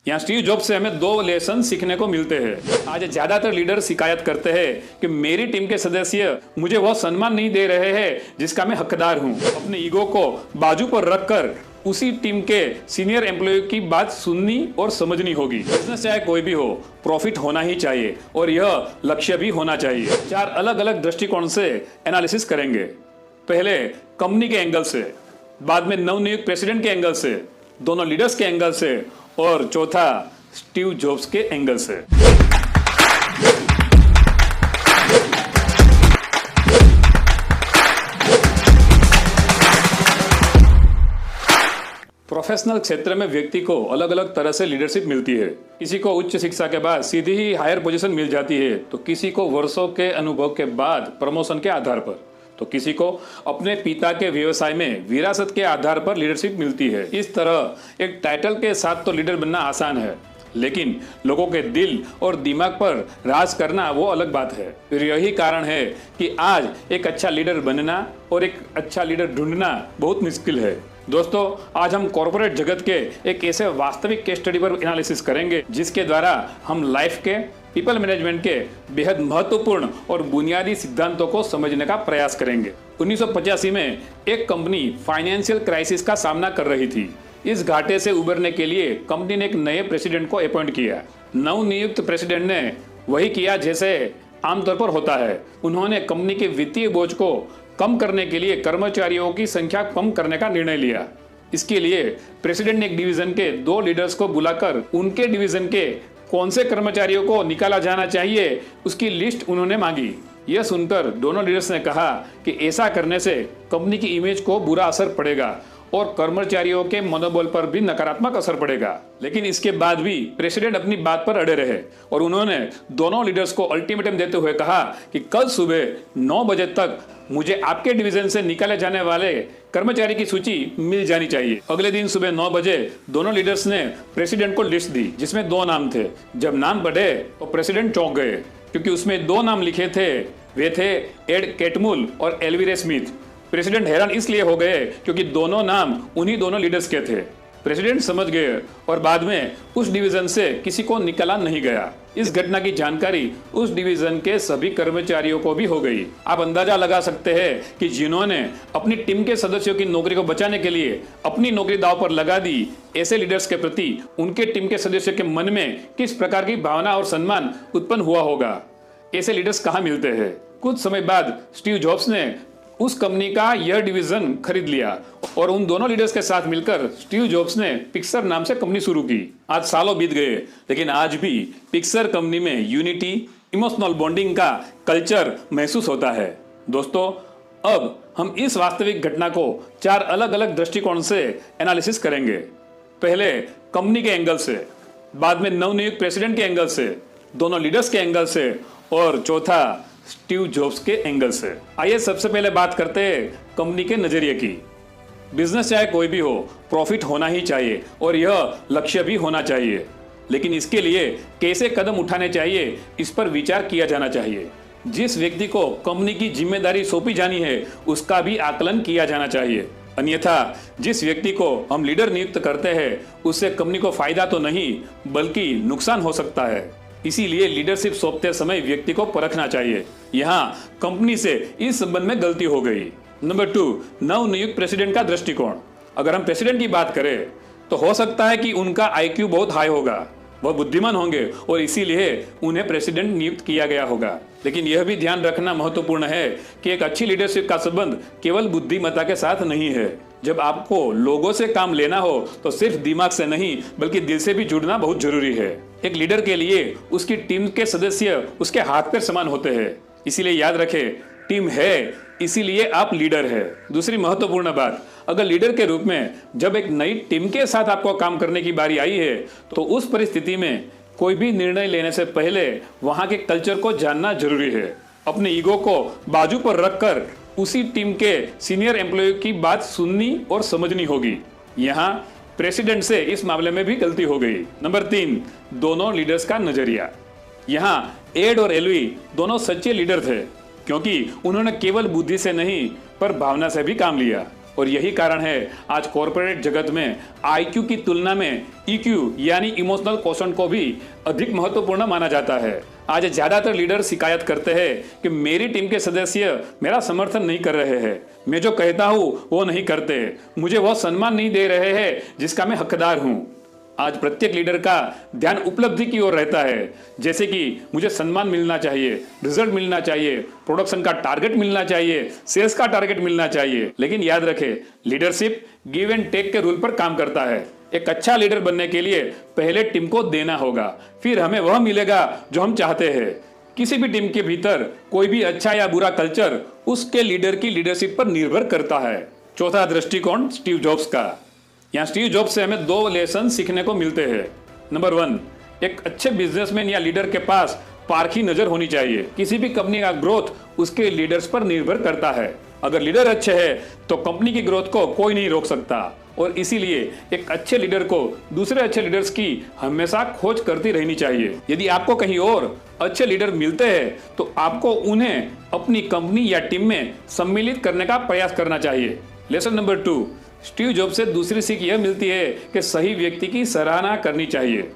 यहाँ Steve jobs से हमें दो लेसन सीखने को मिलते हैं। आज ज्यादातर लीडर शिकायत करते हैं कि मेरी टीम के सदस्य मुझे वो सम्मान नहीं दे रहे हैं जिसका मैं हकदार हूँ। अपने ईगो को बाजू पर रखकर उसी टीम के सीनियर एम्प्लॉय की बात सुननी और समझनी होगी। बिजनेस चाहे कोई भी हो, प्रॉफिट होना ही चाहिए और यह लक्ष्य भी होना चाहिए। चार अलग अलग दृष्टिकोण से एनालिसिस करेंगे। पहले कंपनी के एंगल से, बाद में नवनियुक्त प्रेसिडेंट के एंगल से, दोनों लीडर्स के एंगल से और चौथा स्टीव जॉब्स के एंगल से। प्रोफेशनल क्षेत्र में व्यक्ति को अलग अलग तरह से लीडरशिप मिलती है। किसी को उच्च शिक्षा के बाद सीधी ही हायर पोजीशन मिल जाती है, तो किसी को वर्षों के अनुभव के बाद प्रमोशन के आधार पर, तो किसी को अपने पिता के व्यवसाय में विरासत के आधार पर लीडरशिप मिलती है। इस तरह एक टाइटल के साथ तो लीडर बनना आसान है, लेकिन लोगों के दिल और दिमाग पर राज करना वो अलग बात है। फिर यही कारण है कि आज एक अच्छा लीडर बनना और एक अच्छा लीडर ढूंढना बहुत मुश्किल है। दोस्तों, आज हम कॉर्पोरेट जगत के एक ऐसे वास्तविक केस स्टडी पर एनालिसिस करेंगे जिसके द्वारा हम लाइफ के, पीपल मैनेजमेंट के बेहद महत्वपूर्ण और बुनियादी सिद्धांतों को समझने का प्रयास करेंगे। 1985 में एक कंपनी फाइनेंशियल क्राइसिस का सामना कर रही थी। इस घाटे से उबरने के लिए कंपनी ने एक नए प्रेसिडेंट को अपॉइंट किया। नवनियुक्त प्रेसिडेंट ने वही किया जैसे आमतौर पर होता है। उन्होंने कंपनी के वित्तीय बोझ को कम करने के लिए कर्मचारियों की संख्या कम करने का निर्णय लिया। इसके लिए प्रेसिडेंट ने एक डिवीजन के 2 लीडर्स को बुलाकर उनके डिवीजन के कौन से कर्मचारियों को निकाला जाना चाहिए उसकी लिस्ट उन्होंने मांगी। यह सुनकर दोनों लीडर्स ने कहा कि ऐसा करने से कंपनी की इमेज को बुरा असर पड़ेगा और कर्मचारियों के मनोबल पर भी नकारात्मक असर पड़ेगा। लेकिन इसके बाद भी प्रेसिडेंट अपनी बात पर अड़े रहे और उन्होंने दोनों लीडर्स को अल्टीमेटम देते हुए कहा कि कल सुबह 9 बजे तक मुझे आपके डिवीजन से निकाले जाने वाले कर्मचारी की सूची मिल जानी चाहिए। अगले दिन सुबह 9 बजे दोनों लीडर्स ने प्रेसिडेंट को लिस्ट दी जिसमें 2 नाम थे। जब नाम पढ़े तो प्रेसिडेंट चौंक गए क्योंकि उसमें 2 नाम लिखे थे। वे थे एड कैटमुल और एल्विरे स्मिथ। प्रेसिडेंट हैरान इसलिए हो गए क्योंकि दोनों नाम उन्हीं दोनों लीडर्स के थे। प्रेसिडेंट समझ गए और बाद में उस डिवीजन से किसी को निकाला नहीं गया। इस घटना की जानकारी उस डिवीजन के सभी कर्मचारियों को भी हो गई। आप अंदाजा लगा सकते हैं कि जिन्होंने अपनी टीम के सदस्यों की नौकरी को बचाने के लिए अपनी नौकरी दांव पर लगा दी, ऐसे लीडर्स के प्रति उनके टीम के सदस्यों के मन में किस प्रकार की भावना और सम्मान उत्पन्न हुआ होगा। ऐसे लीडर्स कहाँ मिलते हैं? कुछ समय बाद स्टीव जॉब्स ने उस कंपनी का यह डिवीजन खरीद लिया और उन दोनों लीडर्स के साथ मिलकर स्टीव जॉब्स ने पिक्सर नाम से कंपनी शुरू की। आज सालों बीत गए, लेकिन आज भी पिक्सर कंपनी में यूनिटी, इमोशनल बॉन्डिंग का कल्चर महसूस होता है। दोस्तों, अब हम इस वास्तविक घटना को 4 अलग अलग दृष्टिकोण से एनालिसिस करेंगे। पहले कंपनी के एंगल से, बाद में नवनियुक्त प्रेसिडेंट के एंगल से, दोनों लीडर्स के एंगल से और चौथा स्टीव जॉब्स के एंगल से। आइए सबसे पहले बात करते हैं कंपनी के नजरिए की। बिजनेस चाहे कोई भी हो, प्रॉफिट होना ही चाहिए और यह लक्ष्य भी होना चाहिए, लेकिन इसके लिए कैसे कदम उठाने चाहिए इस पर विचार किया जाना चाहिए। जिस व्यक्ति को कंपनी की जिम्मेदारी सौंपी जानी है उसका भी आकलन किया जाना चाहिए। अन्यथा जिस व्यक्ति को हम लीडर नियुक्त करते हैं उससे कंपनी को फायदा तो नहीं बल्कि नुकसान हो सकता है। इसीलिए लीडरशिप सौंपते समय व्यक्ति को परखना चाहिए। यहाँ कंपनी से इस संबंध में गलती हो गई। नंबर 2, नवनियुक्त प्रेसिडेंट का दृष्टिकोण। अगर हम प्रेसिडेंट की बात करें तो हो सकता है कि उनका IQ बहुत हाई होगा, वह बुद्धिमान होंगे और इसीलिए उन्हें प्रेसिडेंट नियुक्त किया गया होगा। लेकिन यह भी ध्यान रखना महत्वपूर्ण है कि एक अच्छी लीडरशिप का संबंध केवल बुद्धिमत्ता के साथ नहीं है। जब आपको लोगों से काम लेना हो तो सिर्फ दिमाग से नहीं बल्कि दिल से भी जुड़ना बहुत जरूरी है। एक लीडर के लिए उसकी टीम के सदस्य उसके हाथ पैर समान होते हैं। इसीलिए याद रखें, टीम है इसीलिए आप लीडर है। दूसरी महत्वपूर्ण बात, अगर लीडर के रूप में जब एक नई टीम के साथ आपको काम करने की बारी आई है तो उस परिस्थिति में कोई भी निर्णय लेने से पहले वहां के कल्चर को जानना जरूरी है। अपने ईगो को बाजू पर रखकर उसी टीम के सीनियर एम्प्लॉय की बात सुननी और समझनी होगी। यहाँ प्रेसिडेंट से इस मामले में भी गलती हो गई। नंबर 3, दोनों लीडर्स का नजरिया। यहाँ एड और एलवी दोनों सच्चे लीडर थे क्योंकि उन्होंने केवल बुद्धि से नहीं पर भावना से भी काम लिया और यही कारण है आज कॉरपोरेट जगत में IQ की तुलना में EQ यानी इमोशनल क्वोशंट को भी अधिक महत्वपूर्ण माना जाता है। आज ज्यादातर लीडर शिकायत करते हैं कि मेरी टीम के सदस्य मेरा समर्थन नहीं कर रहे हैं, मैं जो कहता हूं वो नहीं करते, मुझे वो सम्मान नहीं दे रहे हैं जिसका मैं हकदार हूं। आज प्रत्येक लीडर का ध्यान उपलब्धि की ओर रहता है, जैसे कि मुझे सम्मान मिलना चाहिए, रिजल्ट मिलना चाहिए, प्रोडक्शन का टारगेट मिलना चाहिए, सेल्स का टारगेट मिलना चाहिए। लेकिन याद रखें, लीडरशिप गिव एंड टेक के रूल पर काम करता है। एक अच्छा लीडर बनने के लिए पहले टीम को देना होगा, फिर हमें वह मिलेगा जो हम चाहते हैं। किसी भी टीम के भीतर कोई भी अच्छा या बुरा कल्चर उसके लीडर की लीडरशिप पर निर्भर करता है। चौथा दृष्टिकोण स्टीव जॉब्स का। यहाँ स्टीव जॉब्स से हमें 2 लेसन सीखने को मिलते हैं। नंबर 1, एक अच्छे बिजनेसमैन या लीडर के पास पारखी नजर होनी चाहिए। किसी भी कंपनी का ग्रोथ उसके लीडर्स पर निर्भर करता है। अगर लीडर अच्छे हैं तो कंपनी की ग्रोथ को कोई नहीं रोक सकता, और इसीलिए एक अच्छे लीडर को दूसरे अच्छे लीडर्स की हमेशा खोज करती रहनी चाहिए। यदि आपको कहीं और अच्छे लीडर मिलते हैं तो आपको उन्हें अपनी कंपनी या टीम में सम्मिलित करने का प्रयास करना चाहिए। लेसन नंबर 2, स्टीव जॉब्स से दूसरी सीख यह मिलती है कि सही व्यक्ति की सराहना करनी चाहिए।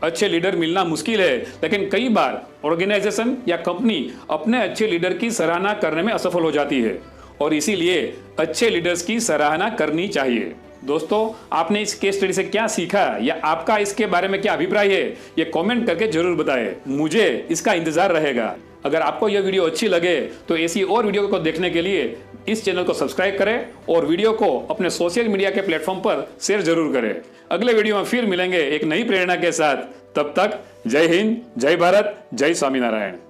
अच्छे लीडर मिलना मुश्किल है, लेकिन कई बार ऑर्गेनाइजेशन या कंपनी अपने अच्छे लीडर की सराहना करने में असफल हो जाती है, और इसीलिए अच्छे लीडर्स की सराहना करनी चाहिए। दोस्तों, आपने इस केस स्टडी से क्या सीखा या आपका इसके बारे में क्या अभिप्राय है, ये कमेंट करके जरूर बताएं। मुझे इसका इंतजार रहेगा। अगर आपको यह वीडियो अच्छी लगे तो ऐसी और वीडियो को देखने के लिए इस चैनल को सब्सक्राइब करें और वीडियो को अपने सोशल मीडिया के प्लेटफॉर्म पर शेयर जरूर करें। अगले वीडियो में फिर मिलेंगे एक नई प्रेरणा के साथ। तब तक जय हिंद, जय भारत, जय स्वामीनारायण।